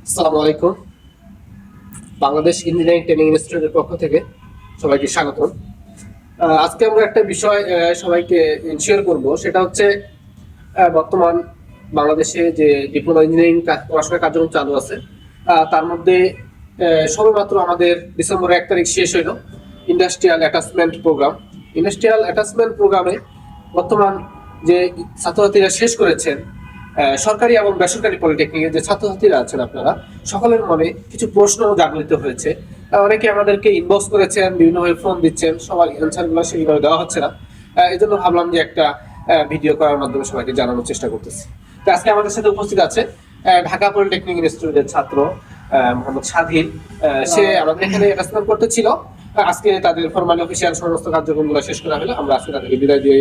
আসসালামু আলাইকুম। Bangladesh engineering training ইনস্টিটিউটের পক্ষ থেকে সবাইকে স্বাগত। আজকে আমরা একটা বিষয় সবাইকে শেয়ার করব, সেটা হচ্ছে বর্তমান বাংলাদেশে যে ডিপ্লোমা ইঞ্জিনিয়ারিং পড়াশোনার কার্যক্রম চালু আছে, তার মধ্যে সবেমাত্র আমাদের ডিসেম্বর 1 তারিখ শেষ হইল industrial attachment programme. Industrial attachment প্রোগ্রামে বর্তমান যে ছাত্রছাত্রীরা শেষ করেছেন, সরকারি এবং বেসরকারি পলিটেকনিকের যে ছাত্রছাত্রীরা আছেন, আপনারা সকলের মনে কিছু প্রশ্ন জাগরিত হয়েছে। অনেকে আমাদেরকে ইনবক্স করেছেন, বিভিন্নভাবে ফোন দিচ্ছেন, সবার অ্যান্সারগুলো সেইভাবে দেওয়া হচ্ছে না। এই জন্য ভাবলাম যে একটা ভিডিও করার মাধ্যমে সবাইকে জানানোর চেষ্টা করতেছি। তো আজকে আমাদের সাথে উপস্থিত আছে ঢাকা পলিটেকনিক ইনস্টিটিউটের ছাত্র মোহাম্মদ স্বাধীন। সে আমাদের এখানে অ্যাটাচমেন্ট করতেছিল। আজকে তাদের ফরমালি অফিসিয়াল সমস্ত কার্যক্রমগুলো শেষ করা হলো। আমরা আজকে তাদেরকে বিদায় দিয়ে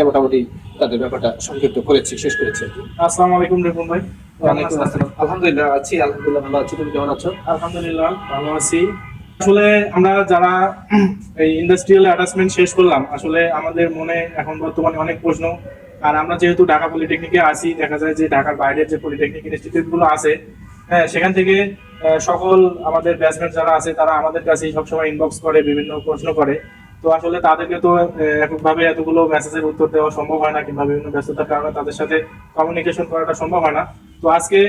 মোটামুটি তাদের ব্যাপারটা সংক্ষিপ্ত করেছি, শেষ করেছি। আসসালামু আলাইকুম রিপন ভাই। ওয়ালাইকুম আসসালাম। আলহামদুলিল্লাহ আছি, আলহামদুলিল্লাহ ভালো আছি। তুমি কেমন আছো? আলহামদুলিল্লাহ ভালো আছি। আসলে আমরা যারা এই ইন্ডাস্ট্রিয়াল অ্যাটাচমেন্ট শেষ করলাম, আসলে আমাদের মনে এখন বর্তমানে অনেক প্রশ্ন। আর আমরা যেহেতু ঢাকা পলিটেকনিকে আছি, দেখা যায় যে ঢাকার বাইরের যে পলিটেকনিক ইনস্টিটিউট গুলো আছে, হ্যাঁ, সেখান থেকে সকল আমাদের ব্যাচমেট যারা আছে তারা আমাদের কাছে সবসময় ইনবক্স করে, বিভিন্ন প্রশ্ন করে। তো আসলে তাদেরকে তো এককভাবে এতগুলো মেসেজের উত্তর দেওয়া সম্ভব হয় না, কিংবা বিভিন্ন ব্যস্ততার কারণে তাদের সাথে কমিউনিকেশন করাটা সম্ভব হয় না। তো আজকে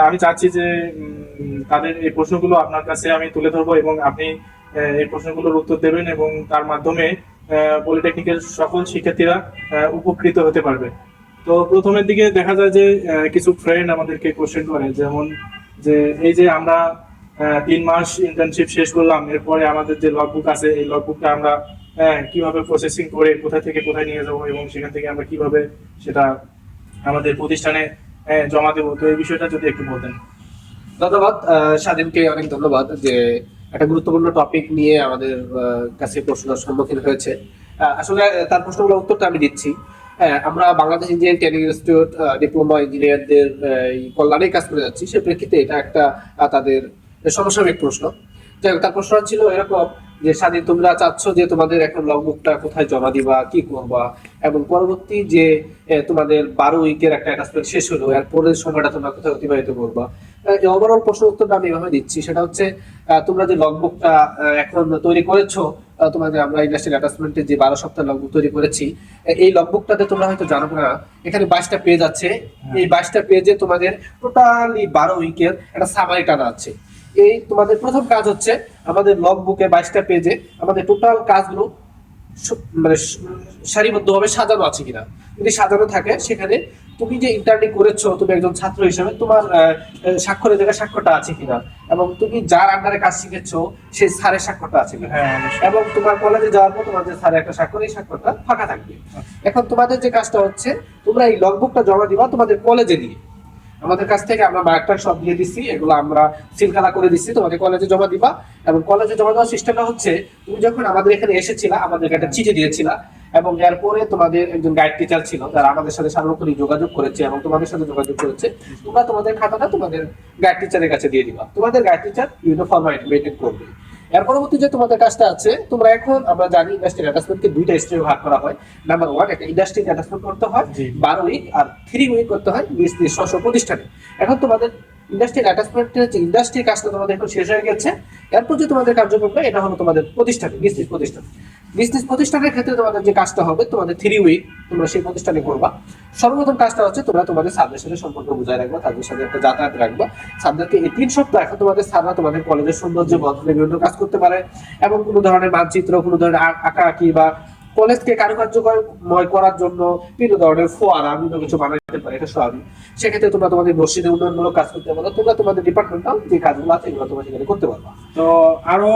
আমি চাচ্ছি যে তাদের এই প্রশ্নগুলো আপনার কাছে আমি তুলে ধরবো, এবং আপনি এই প্রশ্নগুলোর উত্তর দেবেন, এবং তার মাধ্যমে পলিটেকনিকের সকল শিক্ষার্থীরা উপকৃত হতে পারবে। তো প্রথমের দিকে দেখা যায় যে কিছু ফ্রেন্ড আমাদেরকে কোশ্চেন করে, যেমন যে এই যে আমরা 3 মাস ইন্টার্নশিপ শেষ করলাম, এরপরে আমাদের যে লগবুক আছে, এই লগবুকটা আমরা কিভাবে প্রসেসিং করে কোথা থেকে কোথায় নিয়ে যাবো, এবং সেখান থেকে আমরা কিভাবে সেটা আমাদের প্রতিষ্ঠানে জমা দেবো। তো এই বিষয়টা যদি একটু বলতেন। ধন্যবাদ স্বাধীনকে, অনেক ধন্যবাদ যে একটা গুরুত্বপূর্ণ টপিক নিয়ে আমাদের কাছে প্রশ্নের সম্মুখীন হয়েছে। আসলে তার প্রশ্নগুলোর উত্তরটা আমি দিচ্ছি। আমরা Bangladesh engineering training institute diploma ইঞ্জিনিয়ারদের কল্যাণে কাজ করে যাচ্ছি। সে প্রেক্ষিতে এটা একটা তাদের সমসাময়িক প্রশ্ন। যাই হোক, তার প্রশ্নটা ছিল এরকম যে স্বাধীন, তোমরা চাচ্ছ যে তোমাদের এখন লগবুকটা কোথায় জমা দিবা, কি করবা, এবং পরবর্তী যে তোমাদের 12 উইকের একটা অ্যাটাচমেন্ট শেষ হলো, এর পরের সময়টা তোমরা কোথায় অতিবাহিত করবা। এই ওভারঅল প্রশ্ন উত্তরটা আমি এভাবে দিচ্ছি। সেটা হচ্ছে তোমরা যে লগবুকটা এখন তৈরি করেছো, তোমাদের আমরা ইন্ডাস্ট্রিয়াল অ্যাটাচমেন্টের যে 12 সপ্তাহ লগবুক তৈরি করেছি, এই লগবুকটাতে তোমরা হয়তো জানো না, এখানে 22টা পেজ আছে। এই 22টা পেজে তোমাদের টোটালি 12 উইকের একটা সামারি টানা আছে। এই তোমাদের প্রথম কাজ হচ্ছে আমাদের লগ বুকে 22টা পেজে আমাদের টোটাল কাজগুলো মানে সারিবদ্ধভাবে সাজানো আছে কিনা। যদি সাজানো থাকে, সেখানে তুমি যে ইন্টার্নি করেছো, তুমি একজন ছাত্র হিসেবে তোমার স্বাক্ষরের জায়গায় স্বাক্ষরটা আছে কিনা, এবং তুমি যার আন্ডারে কাজ শিখেছো সেই স্যারের স্বাক্ষরটা আছে কিনা, এবং তোমার কলেজে যাওয়ার পর তোমার যে স্যারের একটা স্বাক্ষর, এই স্বাক্ষরটা ফাঁকা থাকবে। এখন তোমাদের যে কাজটা হচ্ছে, তোমরা এই লগবুকটা জমা দিবা তোমাদের কলেজে দিয়ে। আমাদের কাছ থেকে আমরা মার্কটা সব দিয়ে দিচ্ছি, এগুলো আমরা সিলকালা করে দিচ্ছি, তোমাদের কলেজে জমা দিবা। এবং কলেজে জমা দেওয়ার সিস্টেমটা হচ্ছে, তুমি যখন আমাদের এখানে এসেছিলা, আমাদেরকে একটা চিঠি দিয়েছিলা, এবং এরপরে তোমাদের একজন গাইড টিচার ছিল যারা আমাদের সাথে সার্বক্ষণিক যোগাযোগ করেছে এবং তোমাদের সাথে যোগাযোগ করেছে। তোমরা তোমাদের খাতাটা তোমাদের গাইড টিচারের কাছে দিয়ে দিবা। তোমাদের গাইড টিচার বিভিন্ন ফরম্যাট মেনটেন করবে। এর পরবর্তী যে তোমাদের কাজটা আছে, তোমরা এখন, আমরা জানি ইন্ডাস্ট্রিয়াল অ্যাটাচমেন্টকে 2টা স্টেজে ভাগ করা হয়। নাম্বার 1, একটা ইন্ডাস্ট্রিয়াল অ্যাটাচমেন্ট করতে হয় 12 উইক, আর 3 উইক করতে হয় নিজ নিজ স্ব প্রতিষ্ঠানে। এখন তোমাদের ইন্ডাস্ট্রিয়াল অ্যাটাচমেন্টের যে ইন্ডাস্ট্রির কাজটা তোমাদের এখন শেষ হয়ে গেছে। এরপর যে তোমাদের কার্যক্রমটা, এটা হলো তোমাদের প্রতিষ্ঠানে, নিজ নিজ প্রতিষ্ঠান। নিজ নিজ প্রতিষ্ঠানের ক্ষেত্রে তোমাদের যে কাজটা হবে, তোমাদের 3 উইক তোমরা সেই প্রতিষ্ঠানে করবা। সর্বপ্রথম কাজটা হচ্ছে তোমরা তোমাদের স্যারদের সাথে সম্পর্ক বজায় রাখবা, তাদের সাথে একটা যাতায়াত রাখবা। স্যারদেরকে এই 3 সপ্তাহ এখন তোমাদের স্যাররা তোমাদের কলেজের সৌন্দর্য বদলে বিভিন্ন কাজ করতে পারে, এবং কোনো ধরনের মানচিত্র, কোনো ধরনের আঁকা আঁকি বা কলেজকে কারুকার্যময় করার জন্য বিভিন্ন ধরনের ফোয়ারা, বিভিন্ন কিছু বানাইতে পারে, এটা স্বাভাবিক। সেক্ষেত্রে তোমরা তোমাদের মসজিদে উন্নয়নমূলক কাজ করতে পারো, তোমরা তোমাদের ডিপার্টমেন্টাল যে কাজগুলো আছে এগুলো তোমরা সেখানে করতে পারবা। তো আরো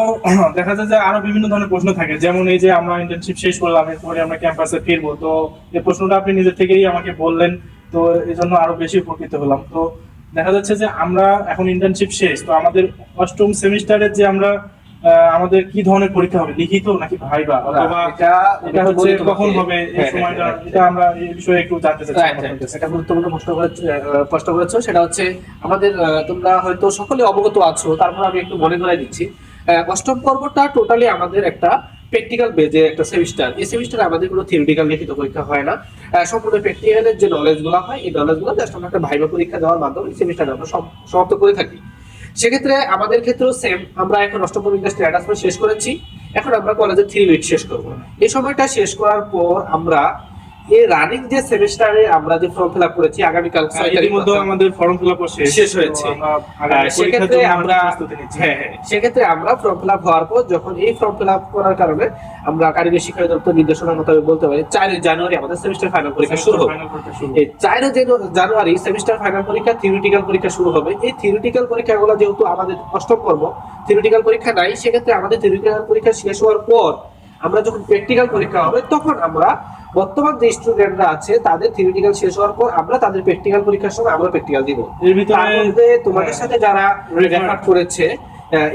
দেখা যায় যে আরো বিভিন্ন ধরনের প্রশ্ন থাকে, যেমন এই যে আমরা ইন্টার্নশিপ শেষ করলাম, এরপরে আমরা ক্যাম্পাসে ফিরবো। তো এই প্রশ্নটা আপনি নিজে থেকেই আমাকে বললেন, তো এই জন্য আরো বেশি উপকৃত হলাম। তো দেখা যাচ্ছে যে আমরা এখন ইন্টার্নশিপ শেষ, তো আমাদের 8ম সেমিস্টারের যে আমরা আমাদের কি ধরনের পরীক্ষা হবে, লিখিত নাকি ভাইবা, অথবা এটা হচ্ছে কখন হবে, এই সময়টা, এটা আমরা এই বিষয়ে একটু জানতে চাচ্ছি। এটা গুরুত্বপূর্ণ প্রশ্ন করেছো। সেটা হচ্ছে আমাদের, তোমরা হয়তো সকলে অবগত আছো, তারপর আমি একটু মনে করাই দিচ্ছি। 8ম পর্বটা টোটালি আমাদের একটা প্র্যাকটিক্যাল বেজে একটা সেমিস্টার। এই সেমিস্টারে আমাদের কোনো থিওরিটিক্যাল লিখিত পরীক্ষা হয় না। সম্পূর্ণ প্র্যাকটিক্যালের যে নলেজগুলো হয়, এই নলেজগুলো জাস্ট আমরা একটা ভাইবা পরীক্ষা দেওয়ার মাধ্যমে সেমিস্টারে আমরা সমাপ্ত করে থাকি। সেক্ষেত্রে আমাদের ক্ষেত্রেও সেম, আমরা এখন অষ্টম পর্ব ইন্ডাস্ট্রি অ্যাটাচমেন্ট শেষ করেছি, এখন আমরা কলেজের 3 উইক শেষ করব। এই সময়টা শেষ করার পর আমরা এই রানিং যে সেমিস্টারে আমরা যে ফর্ম ফিল আপ করেছি আগামীকাল 6 তারিখ মধ্যে আমাদের ফর্ম ফিল আপ শেষ হয়েছে। সেক্ষেত্রে আমরা সেক্ষেত্রে আমরা ফর্ম ফিল আপ হওয়ার পর যখন এই ফর্ম ফিল আপ করার কারণে আমরা কারিগরি শিক্ষা অধিদপ্তর নির্দেশনা মোতাবেক বলতে পারি 4 জানুয়ারি আমাদের সেমিস্টার ফাইনাল পরীক্ষা শুরু হবে। এই 4 জানুয়ারি সেমিস্টার ফাইনাল পরীক্ষা, থিওরিটিক্যাল পরীক্ষা শুরু হবে। এই থিওরিটিক্যাল পরীক্ষাগুলো যেহেতু আমাদের অষ্টম পর্ব থিওরিটিক্যাল পরীক্ষা নাই, সেক্ষেত্রে আমাদের থিওরিটিক্যাল পরীক্ষা শেষ হওয়ার পর আমরা যখন প্র্যাকটিক্যাল পরীক্ষা হবে তখন আমরা বর্তমান যে স্টুডেন্টরা আছে তাদের থিওরিটিক্যাল শেষ হওয়ার পর আমরা তাদের প্র্যাকটিক্যাল পরীক্ষার সময় আমরা প্র্যাকটিক্যাল দিব। এর ভিতরে তোমাদের সাথে যারা রেফার করেছে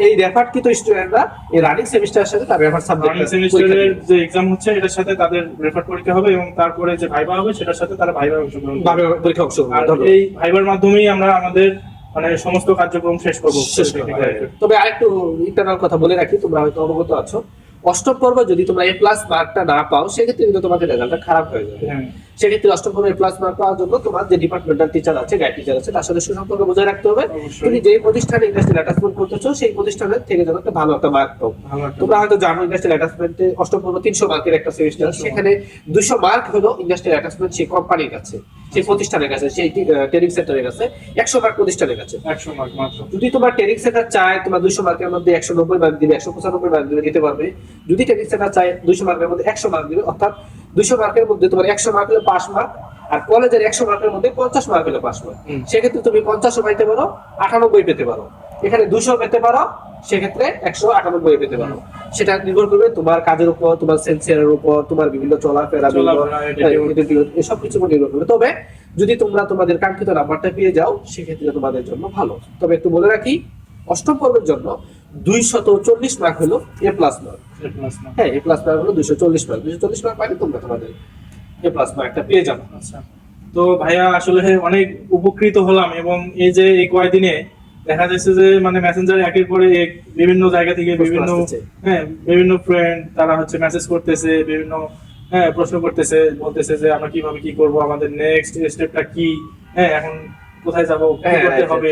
এই রেফারকৃত স্টুডেন্টরা এই রানিং সেমিস্টারের সাথে তার রেফার সাবজেক্ট সেমিস্টারের যে এক্সাম হচ্ছে এটার সাথে তাদের রেফার পরীক্ষা হবে এবং তারপরে যে ভাইবা হবে সেটার সাথে তারা ভাইবা অংশগ্রহণ করবে। পরীক্ষা অংশগ্রহণ আর এই ভাইবার মাধ্যমেই আমরা আমাদের মানে সমস্ত কার্যক্রম শেষ করব। তবে আরেকটু ইন্টারনাল কথা বলে রাখি, তোমরা হয়তো অবগত আছো, অষ্টম পর্বে যদি তোমরা A+ মার্কটা না পাও সেক্ষেত্রে কিন্তু তোমাদের রেজাল্টটা খারাপ হয়ে যাবে। সেক্ষেত্রে অষ্টম পর্বে A+ মার্ক পাওয়ার জন্য তোমার যে ডিপার্টমেন্টাল টিচার আছে, গাইড টিচার আছে, তার সাথে সুসম্পর্ক বজায় রাখতে হবে। তুমি যে প্রতিষ্ঠানে ইন্ডাস্ট্রিয়াল অ্যাটাচমেন্ট করতেছো সেই প্রতিষ্ঠানের থেকে যেন একটা ভালো একটা মার্ক পাও। তোমরা হয়তো জানো ইন্ডাস্ট্রিয়াল অ্যাটাচমেন্টে অষ্টম পর্ব 300 মার্কের একটা সেমিস্টার, সেখানে 200 মার্ক হলো ইন্ডাস্ট্রিয়াল অ্যাটাচমেন্ট সেই কোম্পানির কাছে, সেই প্রতিষ্ঠানের কাছে, সেই ট্রেনিং সেন্টারের কাছে, 100 মার্ক প্রতিষ্ঠানের কাছে। 100 মার্ক মাত্র। যদি তোমার ট্রেনিং সেন্টার চায় তোমার 200 মার্কের মধ্যে 190 মার্ক দিবে, 195 মার্ক দিবে, দিতে পারবে। যদি ট্রেনিং সেন্টার চায় 200 মার্কের মধ্যে 100 মার্ক দিবে, অর্থাৎ 200 মার্কের মধ্যে তোমার 100 মার্ক হলে 5 মার্ক, আর কলেজের 100 মার্কের মধ্যে 50 মার্ক হলে 5 মার্ক। সেক্ষেত্রে তুমি 50 পাইতে পারো, 98 পেতে পারো। এখানে 200 পেতে পারো, সেক্ষেত্রে 198 পেতে পারো। সেটা নির্ভর করবে তোমার কাজের উপর, তোমার সেন্সিয়ারের উপর, তোমার বিভিন্ন চলাফেরা এসব কিছু উপর নির্ভর করবে। তবে যদি তোমরা তোমাদের কাঙ্ক্ষিত নাম্বারটা পেয়ে যাও সেক্ষেত্রে তোমাদের জন্য ভালো। তবে একটু বলে রাখি, অষ্টম পর্বের জন্য 240 মার্ক হলো A+ মার্ক। হ্যাঁ, A+ মার্ক হলো 240 মার্ক। 240 মার্ক পাইলে তোমরা তোমাদের A+ মার্কটা পেয়ে যাবে। আচ্ছা, তো ভাইয়া আসলে অনেক উপকৃত হলাম এবং এই যে এই কয়েকদিনে দেখা যাচ্ছে যে মানে মেসেঞ্জারে একের পরে এক বিভিন্ন জায়গা থেকে বিভিন্ন ফ্রেন্ড তারা হচ্ছে মেসেজ করতেছে, বিভিন্ন প্রশ্ন করতেছে, বলতেছে যে আমরা কিভাবে কি করব, আমাদের নেক্সট স্টেপটা কি, এখন কোথায় যাব, কি করতে হবে।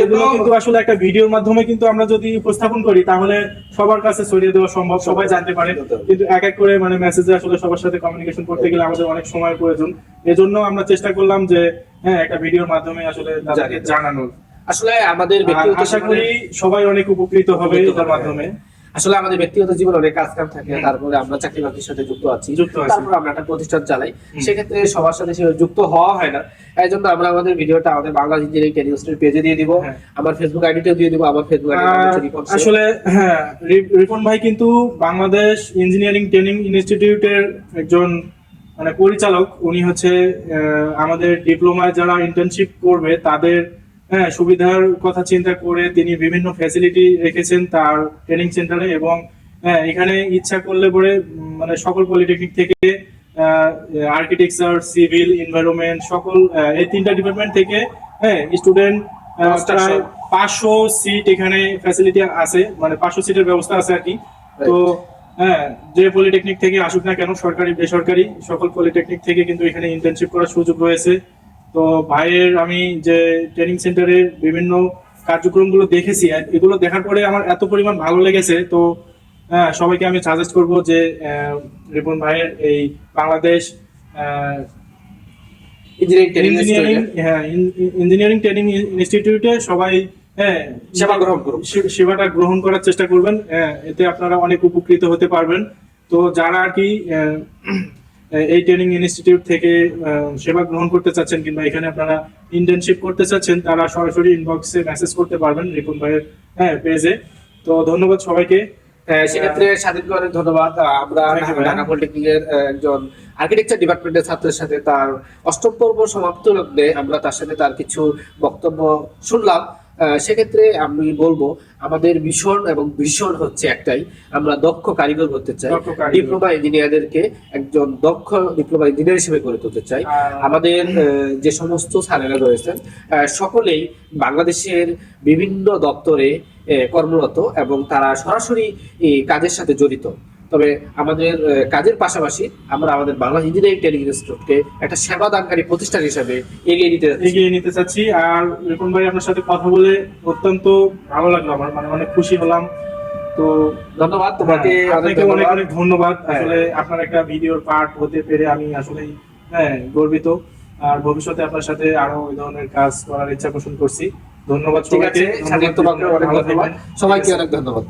এগুলো কিন্তু আসলে একটা ভিডিওর মাধ্যমে কিন্তু আমরা যদি উপস্থাপন করি তাহলে সবার কাছে ছড়িয়ে দেওয়া সম্ভব, সবাই জানতে পারে। কিন্তু এক এক করে মানে মেসেজে আসলে সবার সাথে কমিউনিকেশন করতে গেলে আমাদের অনেক সময়ের প্রয়োজন। এজন্য আমরা চেষ্টা করলাম যে একটা ভিডিওর মাধ্যমে আসলে তাদেরকে জানানোর। আসলে আমাদের আশা করি সবাই অনেক উপকৃত হবে এটার মাধ্যমে। আসলে আমাদের ব্যক্তিগত জীবনে অনেক কাজ কাম থাকে, তারপরে আমরা চাকরি বাকরির সাথে যুক্ত আছি, তারপর আমরা একটা প্রতিষ্ঠান চালাই, সেক্ষেত্রে সবার সাথে যুক্ত হওয়া হয় না। এই জন্য আমরা আমাদের ভিডিওটা আমাদের বাংলা ইঞ্জিনিয়ারিং ট্রেনিং ইনস্টিটিউট পেজে দিয়ে দিব, আমার ফেসবুক আইডিতেও দিয়ে দিব। আমার ফেসবুক আইডি আসলে রিপন ভাই কিন্তু বাংলাদেশ ইঞ্জিনিয়ারিং ট্রেনিং ইনস্টিটিউটের একজন মানে পরিচালক। উনি হচ্ছে আমাদের ডিপ্লোমায় যারা ইন্টার্নশিপ করবে তাদের সুবিধার কথা চিন্তা করে তিনি বিভিন্ন ফ্যাসিলিটি রেখেছেন তার ট্রেনিং সেন্টারে, এবং এখানে ইচ্ছা করলে পরে মানে সকল পলিটেকনিক থেকে আর্কিটেকচার, সিভিল, এনভায়রনমেন্ট সকল এই 3টা ডিপার্টমেন্ট থেকে স্টুডেন্ট প্রায় 500 সিট এখানে ফ্যাসিলিটি আছে, মানে 500 সিটের ব্যবস্থা আছে আর কি। তো যে পলিটেকনিক থেকে আসুক না কেন, সরকারি বেসরকারি সকল পলিটেকনিক থেকে কিন্তু এখানে ইন্টার্নশিপ করার সুযোগ রয়েছে। তো ভাইয়ের আমি যে ট্রেনিং সেন্টারের বিভিন্ন কার্যক্রমগুলো দেখেছি, এগুলো দেখার পরে আমার এত পরিমাণ ভালো লেগেছে। তো সবাইকে আমি সাজেস্ট করব যে রিপন ভাইয়ের এই বাংলাদেশ ইঞ্জিনিয়ারিং ট্রেনিং ইনস্টিটিউটে সবাই সেবাটা গ্রহণ করার চেষ্টা করবেন। এতে আপনারা অনেক উপকৃত হতে পারবেন। তো যারা আর কি এই ট্রেনিং ইনস্টিটিউট থেকে সেবা গ্রহণ করতে চাচ্ছেন কিংবা এখানে আপনারা ইন্টার্নশিপ করতে চাচ্ছেন, তারা সরাসরি ইনবক্সে মেসেজ করতে পারবেন রিপন ভাইয়ের পেজে। তো ধন্যবাদ সবাইকে। সেক্ষেত্রে স্বাধীনকে অনেক ধন্যবাদ। আমরা ঢাকা পলিটেকনিকের একজন আর্কিটেকচার ডিপার্টমেন্টের ছাত্রের সাথে তার অষ্টম পর্ব সমাপ্ত লগ্নে আমরা তার সাথে তার কিছু বক্তব্য শুনলাম। সেক্ষেত্রে আমি বলবো আমাদের মিশন এবং ভিশন হচ্ছে একটাই, আমরা দক্ষ কারিগর হতে চাই, ডিপ্লোমা ইঞ্জিনিয়ারদেরকে একজন দক্ষ ডিপ্লোমা ইঞ্জিনিয়ার হিসেবে গড়ে তুলতে চাই। আমাদের যে সমস্ত স্যারেরা রয়েছেন সকলেই বাংলাদেশের বিভিন্ন দপ্তরে কর্মরত এবং তারা সরাসরি কাজের সাথে জড়িত। তবে আমাদের কাজের পাশাপাশি আমরা আমাদের বাংলা ইঞ্জিনিয়ারিং ট্রেনিং ইনস্টিটিউটকে একটা সেবা দানকারী প্রতিষ্ঠান হিসেবে এগিয়ে নিতে চাচ্ছি। আর রিপন ভাই, আপনার সাথে কথা বলে অত্যন্ত ভালো লাগলো, আমার মানে অনেক খুশি হলাম। তো ধন্যবাদ তোমাকে, আপনাকে অনেক অনেক ধন্যবাদ। হ্যাঁ। আসলে আপনার একটা ভিডিওর পার্ট হতে পেরে আমি আসলে গর্বিত। আর ভবিষ্যতে আপনার সাথে আরো ওই ধরনের কাজ করার ইচ্ছা পোষণ করছি। ধন্যবাদ ঠিক আছে সবাইকে। স্বাধীন, তোমাকে অনেক ভালো ধন্যবাদ, থাকবেন। সবাইকে অনেক ধন্যবাদ।